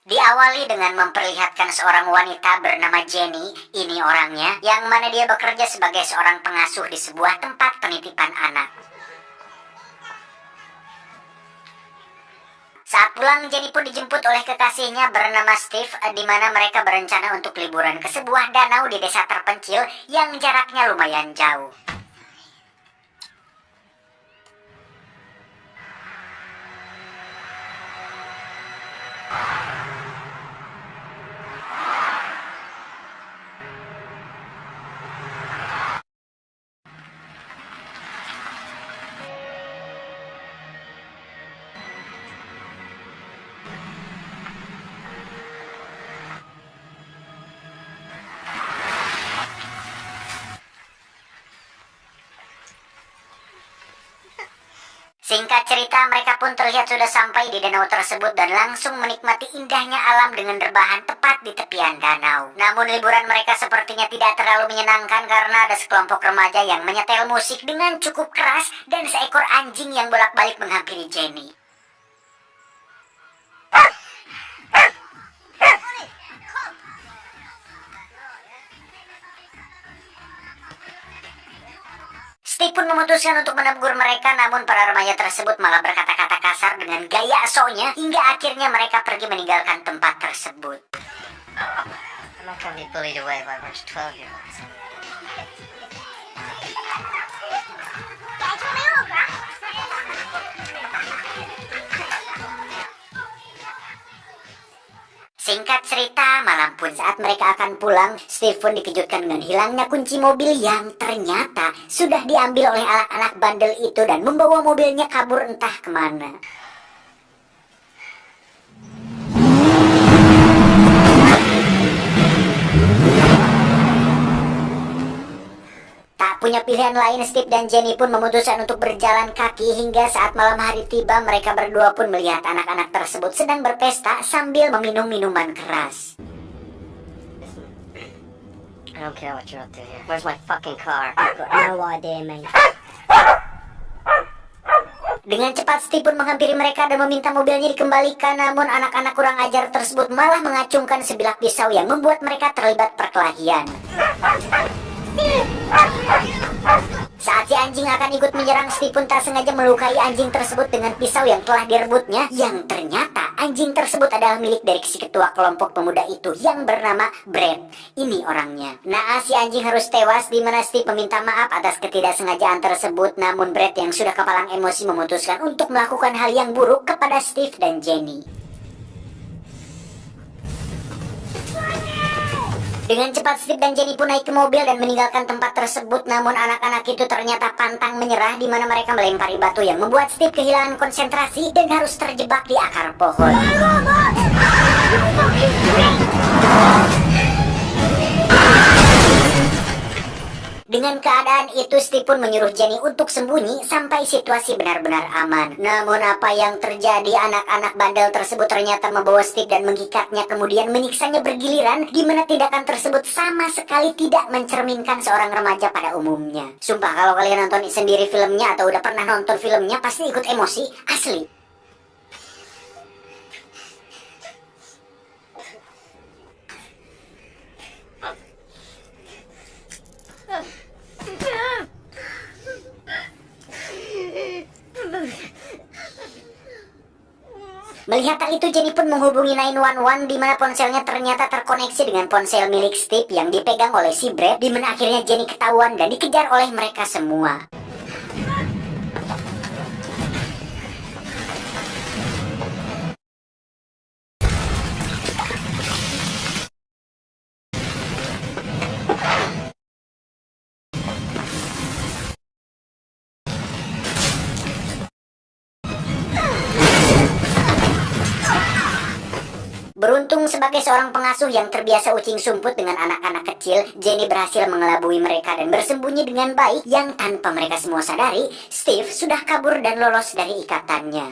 Diawali dengan memperlihatkan seorang wanita bernama Jenny, ini orangnya, yang mana dia bekerja sebagai seorang pengasuh di sebuah tempat penitipan anak. Saat pulang, Jenny pun dijemput oleh kekasihnya bernama Steve, di mana mereka berencana untuk liburan ke sebuah danau di desa terpencil yang jaraknya lumayan jauh. Singkat cerita, mereka pun terlihat sudah sampai di danau tersebut dan langsung menikmati indahnya alam dengan rebahan tepat di tepian danau. Namun liburan mereka sepertinya tidak terlalu menyenangkan karena ada sekelompok remaja yang menyetel musik dengan cukup keras dan seekor anjing yang bolak-balik menghampiri Jenny. Steve pun memutuskan untuk menegur mereka, namun para remaja tersebut malah berkata-kata kasar dengan gaya asonya hingga akhirnya mereka pergi meninggalkan tempat tersebut. I'm not gonna be bullied away by a bunch of 12-year-olds. Singkat cerita, malam pun saat mereka akan pulang, Steve pun dikejutkan dengan hilangnya kunci mobil yang ternyata sudah diambil oleh anak-anak bandel itu dan membawa mobilnya kabur entah kemana. Tak punya pilihan lain, Steve dan Jenny pun memutuskan untuk berjalan kaki hingga saat malam hari tiba. Mereka berdua pun melihat anak-anak tersebut sedang berpesta sambil meminum minuman keras. I don't care what you're up to here. Where's my fucking car? I've got no idea, mate. Dengan cepat Steve pun menghampiri mereka dan meminta mobilnya dikembalikan, namun anak-anak kurang ajar tersebut malah mengacungkan sebilah pisau yang membuat mereka terlibat perkelahian. Saat si anjing akan ikut menyerang, Steve pun tak sengaja melukai anjing tersebut dengan pisau yang telah direbutnya, yang ternyata anjing tersebut adalah milik dari si ketua kelompok pemuda itu yang bernama Brett. Ini orangnya. Nah, si anjing harus tewas, di mana Steve meminta maaf atas ketidaksengajaan tersebut, namun Brett yang sudah kepalang emosi memutuskan untuk melakukan hal yang buruk kepada Steve dan Jenny. Dengan cepat Steve dan Jenny pun naik ke mobil dan meninggalkan tempat tersebut, namun anak-anak itu ternyata pantang menyerah, di mana mereka melempari batu yang membuat Steve kehilangan konsentrasi dan harus terjebak di akar pohon. Dengan keadaan itu, Steve pun menyuruh Jenny untuk sembunyi sampai situasi benar-benar aman. Namun apa yang terjadi, anak-anak bandel tersebut ternyata membawa Steve dan mengikatnya, kemudian menyiksanya bergiliran, di mana tindakan tersebut sama sekali tidak mencerminkan seorang remaja pada umumnya. Sumpah, kalau kalian nonton sendiri filmnya atau udah pernah nonton filmnya, pasti ikut emosi, asli. Melihat hal itu, Jenny pun menghubungi 911, di mana ponselnya ternyata terkoneksi dengan ponsel milik Steve yang dipegang oleh si Brett, di mana akhirnya Jenny ketahuan dan dikejar oleh mereka semua. Beruntung sebagai seorang pengasuh yang terbiasa ucing sumput dengan anak-anak kecil, Jenny berhasil mengelabui mereka dan bersembunyi dengan baik, yang tanpa mereka semua sadari, Steve sudah kabur dan lolos dari ikatannya.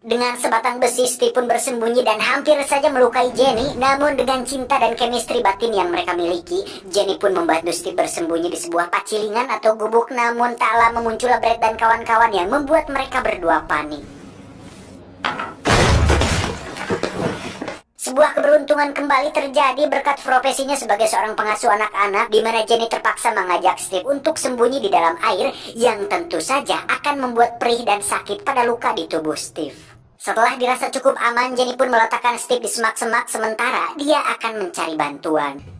Dengan sebatang besi, Steve pun bersembunyi dan hampir saja melukai Jenny. Namun dengan cinta dan chemistry batin yang mereka miliki, Jenny pun membantu Steve bersembunyi di sebuah pacilingan atau gubuk. Namun tak lama muncullah Brad dan kawan-kawan yang membuat mereka berdua panik. Sebuah keberuntungan kembali terjadi berkat profesinya sebagai seorang pengasuh anak-anak, di mana Jenny terpaksa mengajak Steve untuk sembunyi di dalam air yang tentu saja akan membuat perih dan sakit pada luka di tubuh Steve. Setelah dirasa cukup aman, Jenny pun meletakkan Steve di semak-semak sementara dia akan mencari bantuan.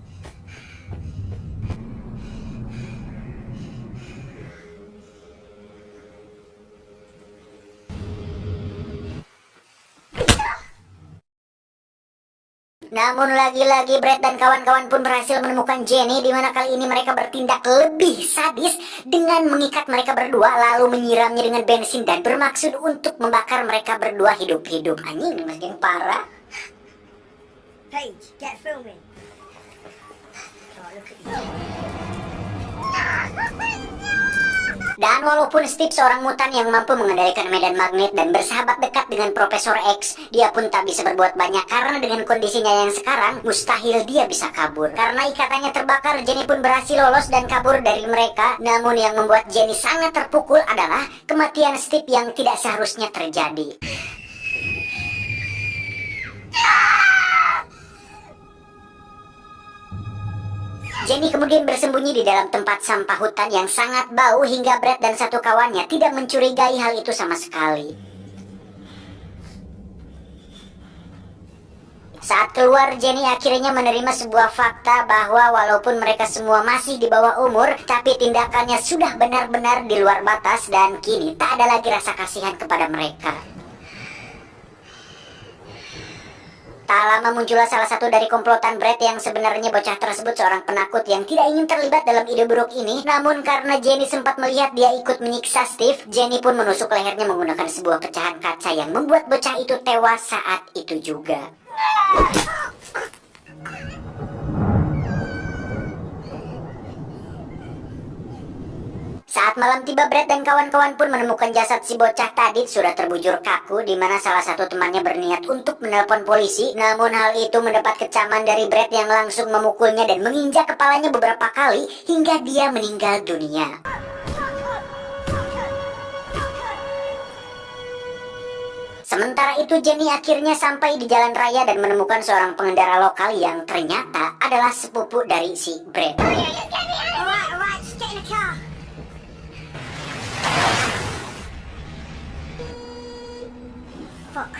Namun lagi-lagi Brad dan kawan-kawan pun berhasil menemukan Jenny, di mana kali ini mereka bertindak lebih sadis dengan mengikat mereka berdua lalu menyiramnya dengan bensin dan bermaksud untuk membakar mereka berdua hidup-hidup. Anjing, makin parah. Paige, get filming. Oh, look at you. Dan walaupun Steve seorang mutan yang mampu mengendalikan medan magnet dan bersahabat dekat dengan Profesor X, dia pun tak bisa berbuat banyak karena dengan kondisinya yang sekarang, mustahil dia bisa kabur. Karena ikatannya terbakar, Jenny pun berhasil lolos dan kabur dari mereka. Namun yang membuat Jenny sangat terpukul adalah kematian Steve yang tidak seharusnya terjadi. Jenny kemudian bersembunyi di dalam tempat sampah hutan yang sangat bau hingga Brad dan satu kawannya tidak mencurigai hal itu sama sekali. Saat keluar, Jenny akhirnya menerima sebuah fakta bahwa walaupun mereka semua masih di bawah umur, tapi tindakannya sudah benar-benar di luar batas dan kini tak ada lagi rasa kasihan kepada mereka. Tak lama muncullah salah satu dari komplotan Brad yang sebenarnya bocah tersebut seorang penakut yang tidak ingin terlibat dalam ide buruk ini. Namun karena Jenny sempat melihat dia ikut menyiksa Steve, Jenny pun menusuk lehernya menggunakan sebuah pecahan kaca yang membuat bocah itu tewas saat itu juga. Saat malam tiba, Brad dan kawan-kawan pun menemukan jasad si bocah tadi sudah terbujur kaku, di mana salah satu temannya berniat untuk menelpon polisi. Namun hal itu mendapat kecaman dari Brad yang langsung memukulnya dan menginjak kepalanya beberapa kali hingga dia meninggal dunia. Sementara itu Jenny akhirnya sampai di jalan raya dan menemukan seorang pengendara lokal yang ternyata adalah sepupu dari si Brad. Alright, just get in the car. Fuck.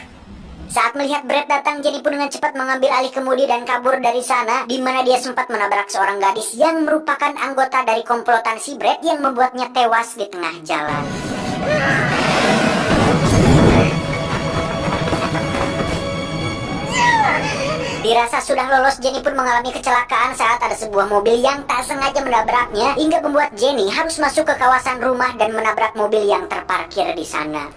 Saat melihat Brad datang, Jenny pun dengan cepat mengambil alih kemudi dan kabur dari sana, di mana dia sempat menabrak seorang gadis yang merupakan anggota dari komplotan si Brad yang membuatnya tewas di tengah jalan. Dirasa sudah lolos, Jenny pun mengalami kecelakaan saat ada sebuah mobil yang tak sengaja menabraknya hingga membuat Jenny harus masuk ke kawasan rumah dan menabrak mobil yang terparkir di sana.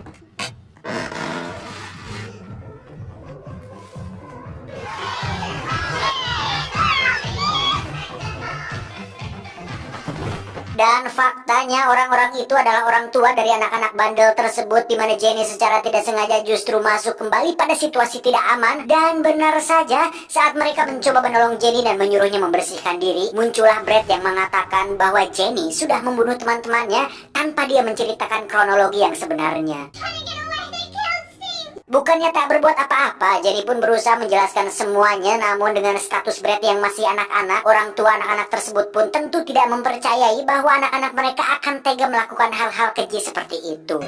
Dan faktanya orang-orang itu adalah orang tua dari anak-anak bandel tersebut, di mana Jenny secara tidak sengaja justru masuk kembali pada situasi tidak aman. Dan benar saja, saat mereka mencoba menolong Jenny dan menyuruhnya membersihkan diri, muncullah Brad yang mengatakan bahwa Jenny sudah membunuh teman-temannya tanpa dia menceritakan kronologi yang sebenarnya. Bukannya tak berbuat apa-apa, Jenny pun berusaha menjelaskan semuanya. Namun dengan status Brad yang masih anak-anak, orang tua anak-anak tersebut pun tentu tidak mempercayai bahwa anak-anak mereka akan tega melakukan hal-hal keji seperti itu.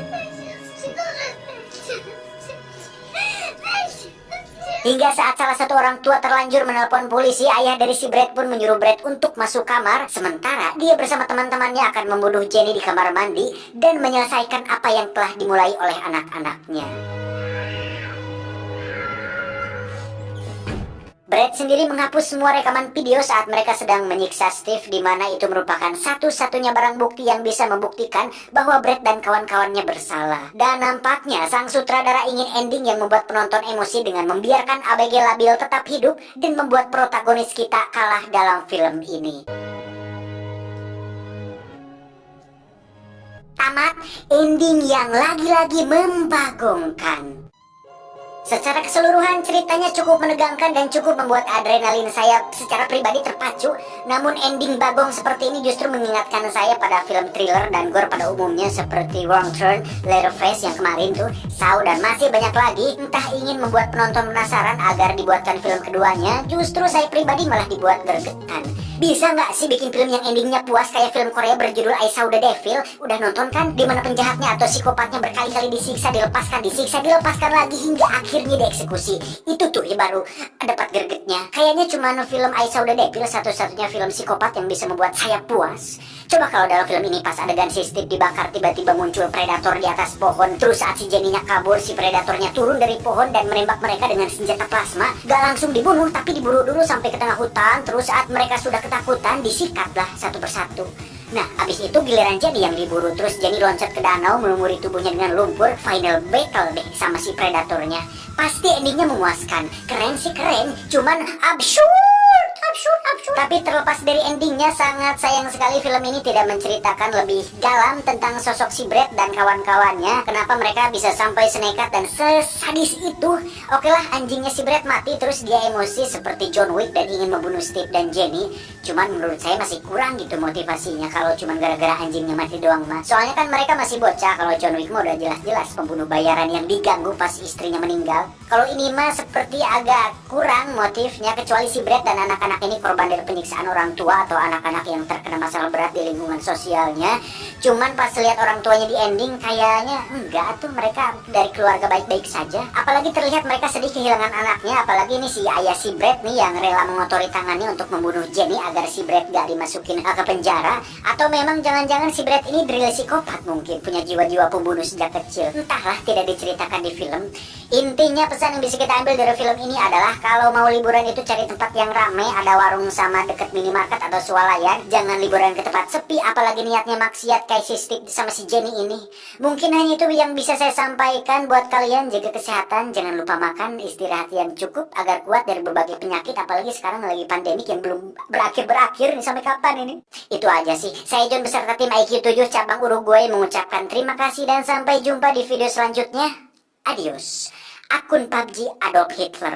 Hingga saat salah satu orang tua terlanjur menelpon polisi, ayah dari si Brad pun menyuruh Brad untuk masuk kamar. Sementara dia bersama teman-temannya akan membunuh Jenny di kamar mandi dan menyelesaikan apa yang telah dimulai oleh anak-anaknya. Brad sendiri menghapus semua rekaman video saat mereka sedang menyiksa Steve, di mana itu merupakan satu-satunya barang bukti yang bisa membuktikan bahwa Brad dan kawan-kawannya bersalah. Dan nampaknya sang sutradara ingin ending yang membuat penonton emosi dengan membiarkan ABG labil tetap hidup dan membuat protagonis kita kalah dalam film ini. Tamat ending yang lagi-lagi membagongkan. Secara keseluruhan ceritanya cukup menegangkan dan cukup membuat adrenalin saya secara pribadi terpacu. Namun ending bagong seperti ini justru mengingatkan saya pada film thriller dan gore pada umumnya seperti Wrong Turn, Leatherface yang kemarin tuh, Saw, dan masih banyak lagi. Entah ingin membuat penonton penasaran agar dibuatkan film keduanya, justru saya pribadi malah dibuat gregetan. Bisa nggak sih bikin film yang endingnya puas kayak film Korea berjudul I Saw the Devil? Udah nonton kan? Dimana penjahatnya atau psikopatnya berkali-kali disiksa, dilepaskan lagi hingga akhirnya dieksekusi. Itu tuh ya baru dapat gregetnya. Kayaknya cuma film I Saw the Devil satu-satunya film psikopat yang bisa membuat saya puas. Coba kalau dalam film ini pas adegan si Steve dibakar, tiba-tiba muncul predator di atas pohon. Terus saat si Jenny-nya kabur, si predatornya turun dari pohon dan menembak mereka dengan senjata plasma. Gak langsung dibunuh, tapi diburu dulu sampai ke tengah hutan. Terus saat mereka sudah ketakutan, disikatlah satu persatu. Nah, abis itu giliran Jenny yang diburu. Terus Jenny loncat ke danau, melumuri tubuhnya dengan lumpur. Final battle deh sama si predatornya. Pasti endingnya memuaskan. Keren sih keren, cuman absurd. Tapi terlepas dari endingnya, sangat sayang sekali film ini tidak menceritakan lebih dalam tentang sosok si Brett dan kawan-kawannya. Kenapa mereka bisa sampai senekat dan sesadis itu? Oke lah, anjingnya si Brett mati, terus dia emosi seperti John Wick dan ingin membunuh Steve dan Jenny. Cuman menurut saya masih kurang gitu motivasinya kalau cuman gara-gara anjingnya mati doang mah. Soalnya kan mereka masih bocah. Kalau John Wick mah udah jelas-jelas pembunuh bayaran yang diganggu pas istrinya meninggal. Kalau ini mah seperti agak kurang motifnya, kecuali si Brett dan anak-anak ini korban dari penyiksaan orang tua atau anak-anak yang terkena masalah berat di lingkungan sosialnya. Cuman pas lihat orang tuanya di ending, kayaknya enggak tuh, mereka dari keluarga baik-baik saja. Apalagi terlihat mereka sedih kehilangan anaknya. Apalagi nih si ayah si Brett nih yang rela mengotori tangannya untuk membunuh Jenny agar si Brett gak dimasukin ke penjara. Atau memang jangan-jangan si Brett ini drill psikopat, mungkin punya jiwa-jiwa pembunuh sejak kecil. Entahlah, tidak diceritakan di film. Intinya pesan yang bisa kita ambil dari film ini adalah kalau mau liburan itu cari tempat yang ramai, ada warung sama deket minimarket atau swalayan. Jangan liburan ke tempat sepi, apalagi niatnya maksiat kayak si Steve sama si Jenny ini. Mungkin hanya itu yang bisa saya sampaikan buat kalian. Jaga kesehatan, jangan lupa makan, istirahat yang cukup agar kuat dari berbagai penyakit. Apalagi sekarang lagi pandemik yang belum berakhir nih, sampai kapan ini? Itu aja sih. Saya John beserta tim IQ 7 cabang Uruguay mengucapkan terima kasih dan sampai jumpa di video selanjutnya. Adios. Akun PUBG Adolf Hitler.